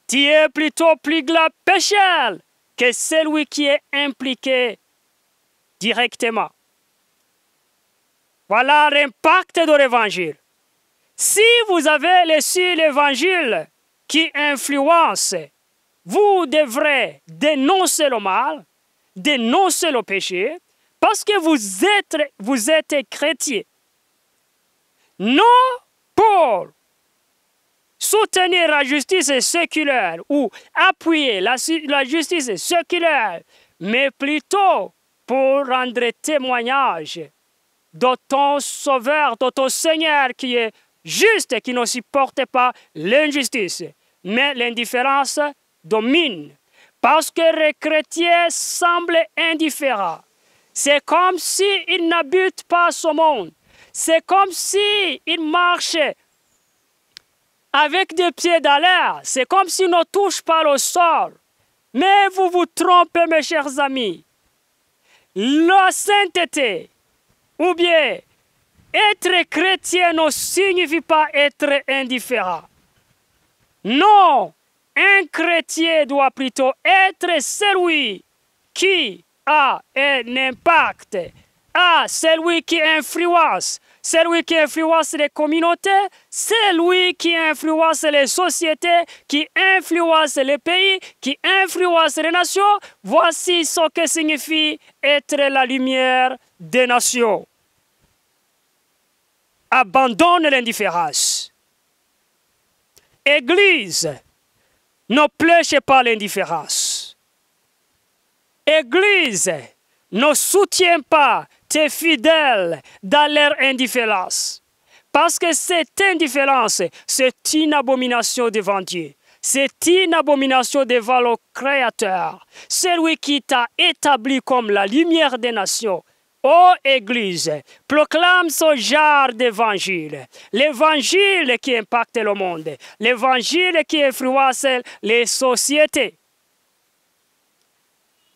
Tu es plutôt plus grand pécheur que celui qui est impliqué directement. Voilà l'impact de l'évangile. Si vous avez reçu l'évangile qui influence, vous devrez dénoncer le mal, dénoncer le péché, parce que vous êtes chrétien. Non pour soutenir la justice séculaire ou appuyer la justice séculaire, mais plutôt pour rendre témoignage de ton Sauveur, de ton Seigneur qui est juste, qui ne supporte pas l'injustice. Mais l'indifférence domine. Parce que les chrétiens semblent indifférents. C'est comme s'ils n'habitent pas ce monde. C'est comme s'ils marchent avec des pieds dans l'air. C'est comme s'ils ne touchent pas le sol. Mais vous vous trompez, mes chers amis. La sainteté, ou bien être chrétien ne signifie pas être indifférent. Non, un chrétien doit plutôt être celui qui a un impact, celui qui influence les communautés, celui qui influence les sociétés, qui influence les pays, qui influence les nations. Voici ce que signifie être la lumière des nations. Abandonne l'indifférence. Église, ne prêchez pas l'indifférence. Église, ne soutient pas tes fidèles dans leur indifférence. Parce que cette indifférence, c'est une abomination devant Dieu. C'est une abomination devant le Créateur, celui qui t'a établi comme la lumière des nations. Ô Église, proclame ce genre d'évangile. L'évangile qui impacte le monde. L'évangile qui influence les sociétés.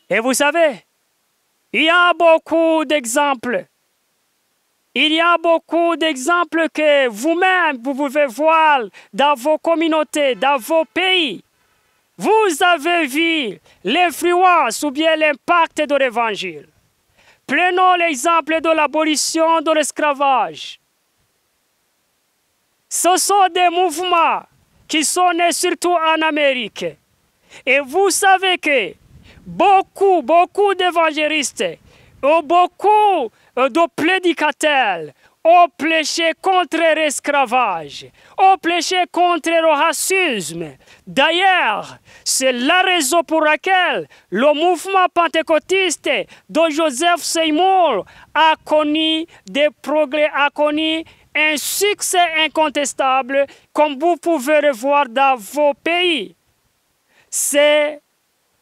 Et vous savez, il y a beaucoup d'exemples. Il y a beaucoup d'exemples que vous-même, vous pouvez voir dans vos communautés, dans vos pays. Vous avez vu l'influence ou bien l'impact de l'évangile. Prenons l'exemple de l'abolition de l'esclavage. Ce sont des mouvements qui sont nés surtout en Amérique. Et vous savez que beaucoup d'évangélistes ou beaucoup de prédicateurs ont prêché contre l'esclavage, ont prêché contre le racisme. D'ailleurs, c'est la raison pour laquelle le mouvement pentecôtiste de Joseph Seymour a connu des progrès, a connu un succès incontestable, comme vous pouvez le voir dans vos pays. C'est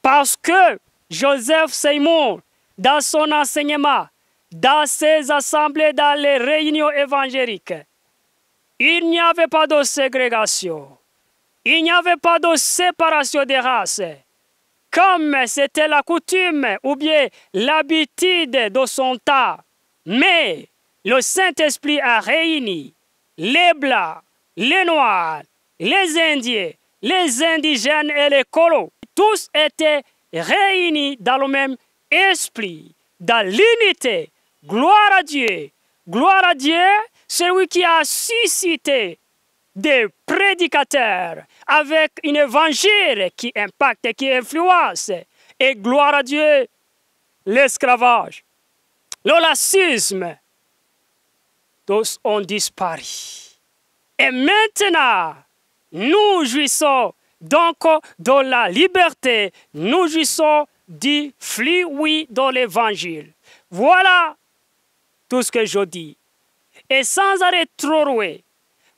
parce que Joseph Seymour, dans son enseignement, dans ses assemblées, dans les réunions évangéliques, il n'y avait pas de ségrégation. Il n'y avait pas de séparation des races. Comme c'était la coutume ou bien l'habitude de son temps. Mais le Saint-Esprit a réuni les Blancs, les Noirs, les Indiens, les Indigènes et les Colos. Tous étaient réunis dans le même esprit, dans l'unité. Gloire à Dieu. Gloire à Dieu, celui qui a suscité des prédicateurs avec un évangile qui impacte, qui influence. Et gloire à Dieu, l'esclavage, le racisme, tous ont disparu. Et maintenant, nous jouissons donc de la liberté, nous jouissons du fluide de l'évangile. Voilà tout ce que je dis. Et sans arrêt trop roué,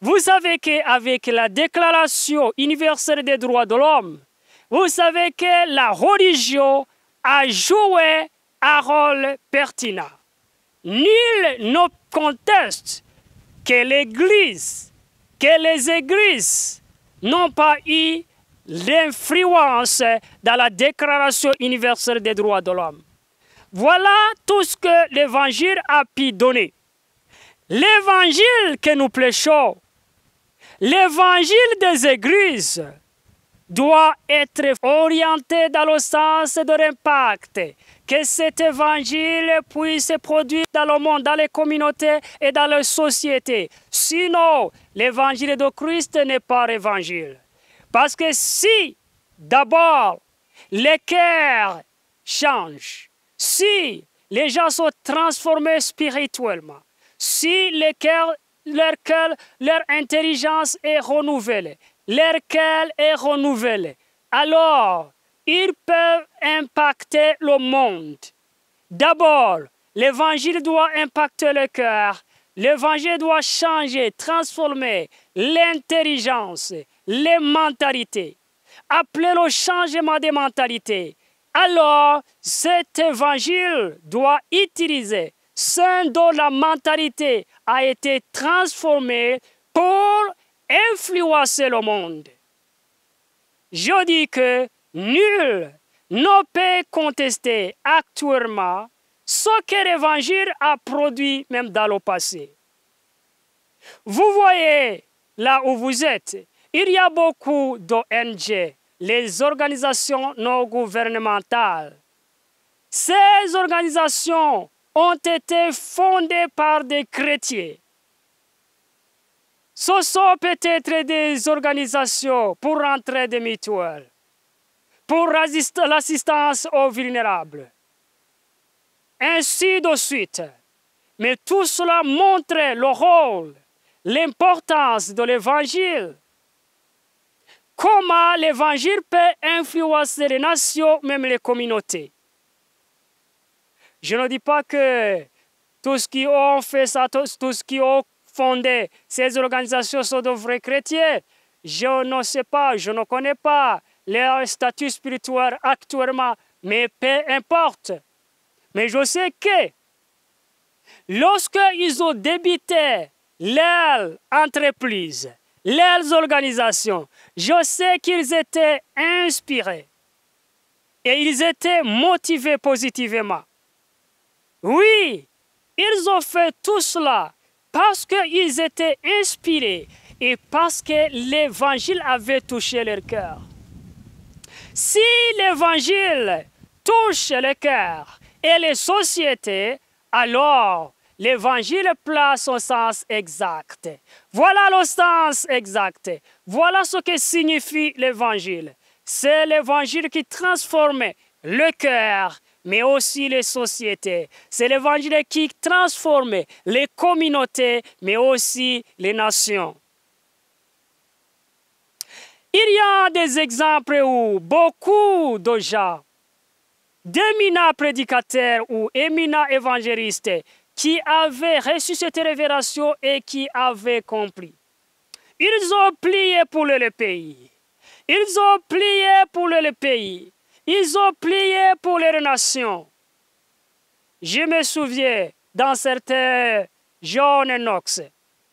vous savez qu'avec la Déclaration universelle des droits de l'homme, vous savez que la religion a joué un rôle pertinent. Nul ne conteste que l'Église, que les églises n'ont pas eu l'influence dans la Déclaration universelle des droits de l'homme. Voilà tout ce que l'Évangile a pu donner. L'Évangile que nous prêchons, l'Évangile des églises, doit être orienté dans le sens de l'impact, que cet évangile puisse se produire dans le monde, dans les communautés et dans les sociétés. Sinon, l'évangile de Christ n'est pas l'évangile. Parce que si, d'abord, les cœurs changent, si les gens sont transformés spirituellement, si leur intelligence est renouvelée, leur cœur est renouvelé, alors ils peuvent impacter le monde. D'abord, l'évangile doit impacter le cœur, l'évangile doit changer, transformer l'intelligence, les mentalités. Après le changement des mentalités, alors cet évangile doit utiliser ce dont la mentalité a été transformée pour influencer le monde. Je dis que nul ne peut contester actuellement ce que l'Évangile a produit même dans le passé. Vous voyez là où vous êtes, il y a beaucoup d'ONG, les organisations non gouvernementales. Ces organisations ont été fondées par des chrétiens. Ce sont peut-être des organisations pour l'entraide mutuelle, pour l'assistance aux vulnérables, ainsi de suite. Mais tout cela montre le rôle, l'importance de l'Évangile. Comment l'Évangile peut influencer les nations, même les communautés. Je ne dis pas que tous qui ont fait ça, tous qui ont fondé ces organisations sont de vrais chrétiens. Je ne sais pas, je ne connais pas leur statut spirituel actuellement, mais peu importe. Mais je sais que lorsqu'ils ont débuté leur entreprise, leurs organisations, je sais qu'ils étaient inspirés et ils étaient motivés positivement. Oui, ils ont fait tout cela parce qu'ils étaient inspirés et parce que l'Évangile avait touché leur cœur. Si l'Évangile touche le cœur et les sociétés, alors l'Évangile place son sens exact. Voilà le sens exact. Voilà ce que signifie l'Évangile. C'est l'Évangile qui transforme le cœur, mais aussi les sociétés. C'est l'Évangile qui transforme les communautés, mais aussi les nations. Il y a des exemples où beaucoup de gens, d'éminents prédicateurs ou éminents évangélistes, qui avaient reçu cette révélation et qui avaient compris. Ils ont plié pour le pays. Ils ont plié pour le pays. Ils ont plié pour les nations. Je me souviens d'un certain John Knox,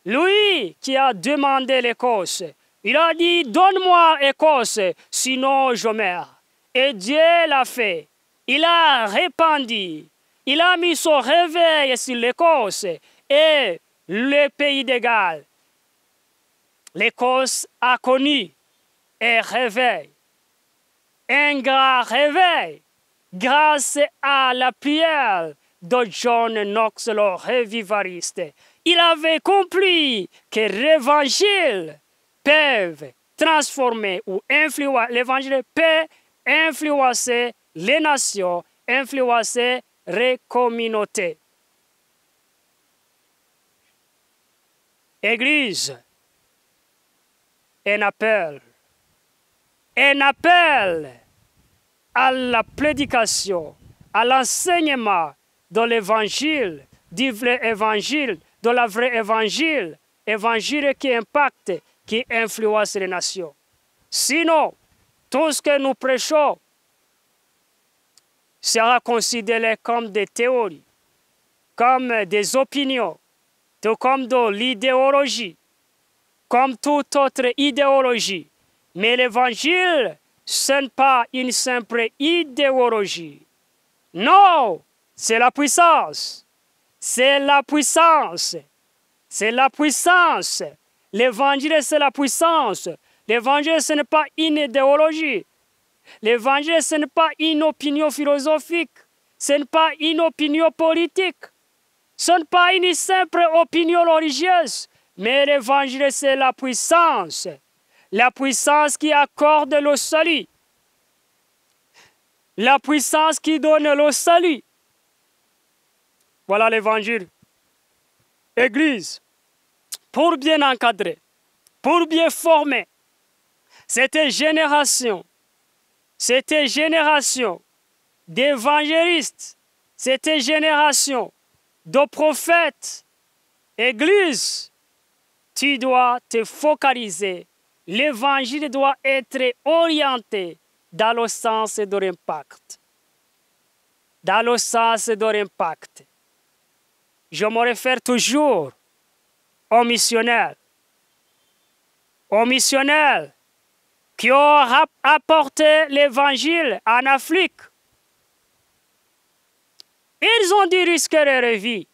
lui qui a demandé l'Écosse. Il a dit, donne-moi l'Écosse, sinon je meurs. Et Dieu l'a fait. Il a répandu. Il a mis son réveil sur l'Écosse et le pays de Galles. L'Écosse a connu un réveil, un grand réveil, grâce à la prière de John Knox, le revivaliste. Il avait compris que l'Évangile peut transformer ou influencer, l'Évangile peut influencer les nations, influencer les communautés. Église, un appel à la prédication, à l'enseignement de l'évangile, du vrai évangile, de la vraie évangile, évangile qui impacte, qui influence les nations. Sinon, tout ce que nous prêchons sera considéré comme des théories, comme des opinions, tout comme de l'idéologie, comme toute autre idéologie. Mais l'évangile, ce n'est pas une simple idéologie. Non, c'est la puissance. C'est la puissance. C'est la puissance. L'évangile, c'est la puissance. L'évangile, ce n'est pas une idéologie. L'évangile, ce n'est pas une opinion philosophique. Ce n'est pas une opinion politique. Ce n'est pas une simple opinion religieuse. Mais l'évangile, c'est la puissance. La puissance qui accorde le salut. La puissance qui donne le salut. Voilà l'évangile. Église, pour bien encadrer, pour bien former, cette génération d'évangélistes, cette génération de prophètes. Église, tu dois te focaliser. L'évangile doit être orienté dans le sens de l'impact. Dans le sens de l'impact. Je me réfère toujours aux missionnaires qui ont apporté l'évangile en Afrique. Ils ont dû risquer leur vie.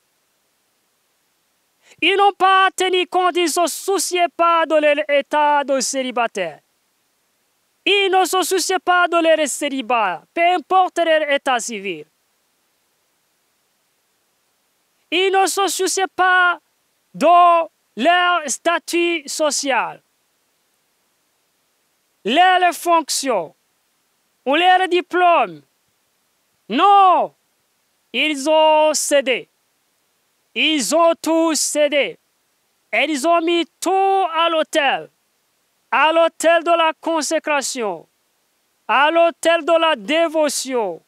Ils n'ont pas tenu compte, ils ne se souciaient pas de leur état de célibataire. Ils ne se souciaient pas de leur célibat, peu importe leur état civil. Ils ne se souciaient pas de leur statut social, leur fonction ou leur diplôme. Non, ils ont cédé. Ils ont tout cédé. Et ils ont mis tout à l'autel de la consécration, à l'autel de la dévotion.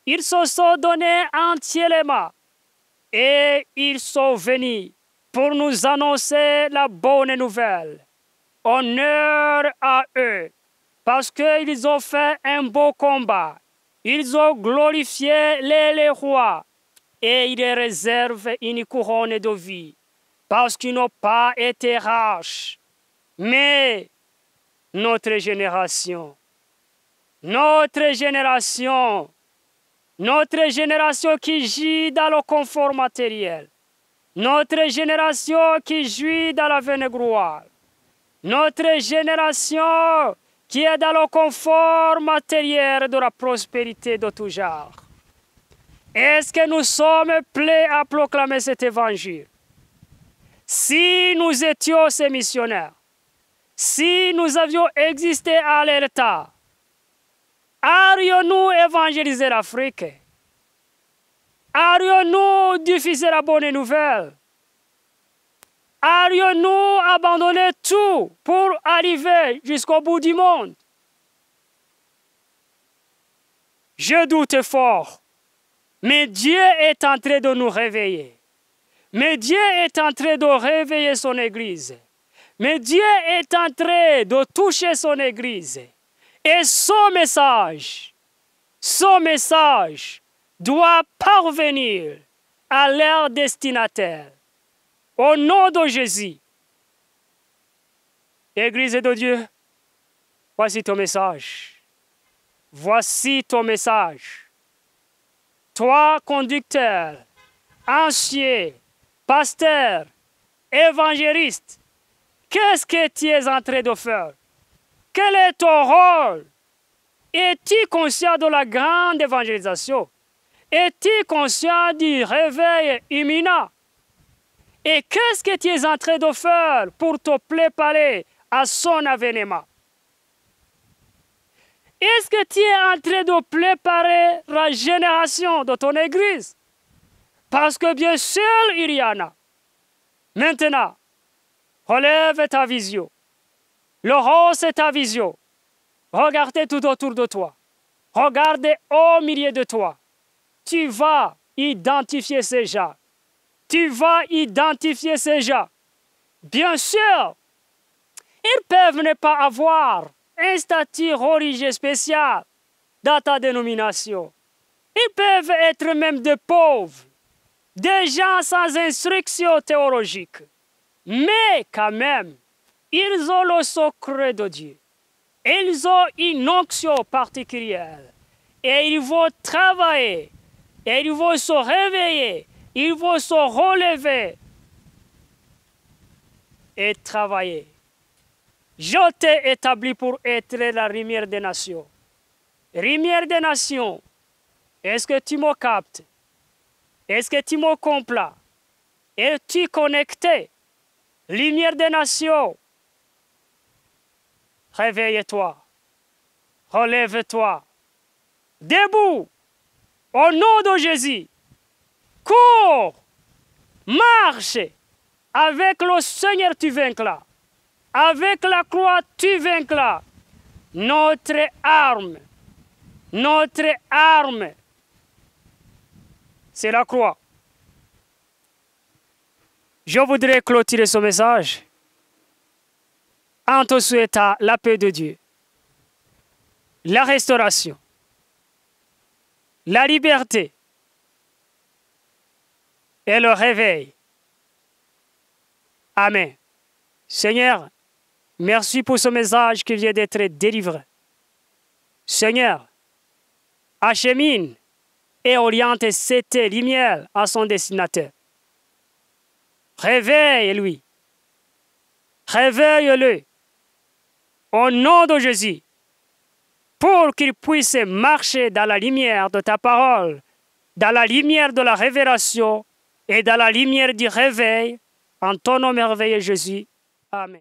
Ils se sont donnés entièrement et ils sont venus pour nous annoncer la bonne nouvelle. Honneur à eux, parce qu'ils ont fait un beau combat. Ils ont glorifié les rois et ils réservent une couronne de vie, parce qu'ils n'ont pas été raches. Mais notre génération qui gît dans le confort matériel, notre génération qui jouit dans la vaine gloire, notre génération qui est dans le confort matériel de la prospérité de tout genre. Est-ce que nous sommes prêts à proclamer cet évangile? Si nous étions ces missionnaires, si nous avions existé à l'état, aurions-nous évangélisé l'Afrique? Aurions-nous diffusé la bonne nouvelle? Aurions-nous abandonné tout pour arriver jusqu'au bout du monde? Je doute fort, mais Dieu est en train de nous réveiller. Mais Dieu est en train de réveiller son Église. Mais Dieu est en train de toucher son Église. Et son message doit parvenir à leur destinataire. Au nom de Jésus. Église de Dieu, voici ton message. Voici ton message. Toi, conducteur, ancien, pasteur, évangéliste, qu'est-ce que tu es en train de faire? Quel est ton rôle? Es-tu conscient de la grande évangélisation? Es-tu conscient du réveil imminent? Et qu'est-ce que tu es en train de faire pour te préparer à son avènement? Est-ce que tu es en train de préparer la génération de ton Église? Parce que bien sûr, il y en a. Maintenant, relève ta vision. Le rose est ta vision. Regardez tout autour de toi. Regardez au milieu de toi. Tu vas identifier ces gens. Tu vas identifier ces gens. Bien sûr, ils peuvent ne pas avoir un statut religieux spécial dans ta dénomination. Ils peuvent être même des pauvres, des gens sans instruction théologique. Mais quand même, ils ont le secret de Dieu. Ils ont une onction particulière. Et ils vont travailler. Et ils vont se réveiller. Ils vont se relever. Et travailler. Je t'ai établi pour être la lumière des nations. Lumière des nations. Est-ce que tu me captes? Est-ce que tu me complais? Es-tu connecté? Lumière des nations. Réveille-toi. Relève-toi. Debout. Au nom de Jésus. Cours. Marche. Avec le Seigneur, tu vaincras. Avec la croix, tu vaincras. Notre arme. Notre arme. C'est la croix. Je voudrais clôturer ce message en te souhaitant la paix de Dieu, la restauration, la liberté et le réveil. Amen. Seigneur, merci pour ce message qui vient d'être délivré. Seigneur, achemine et oriente cette lumière à son destinataire. Réveille-lui. Réveille-le. Au nom de Jésus. Pour qu'il puisse marcher dans la lumière de ta parole, dans la lumière de la révélation et dans la lumière du réveil. En ton nom merveilleux Jésus. Amen.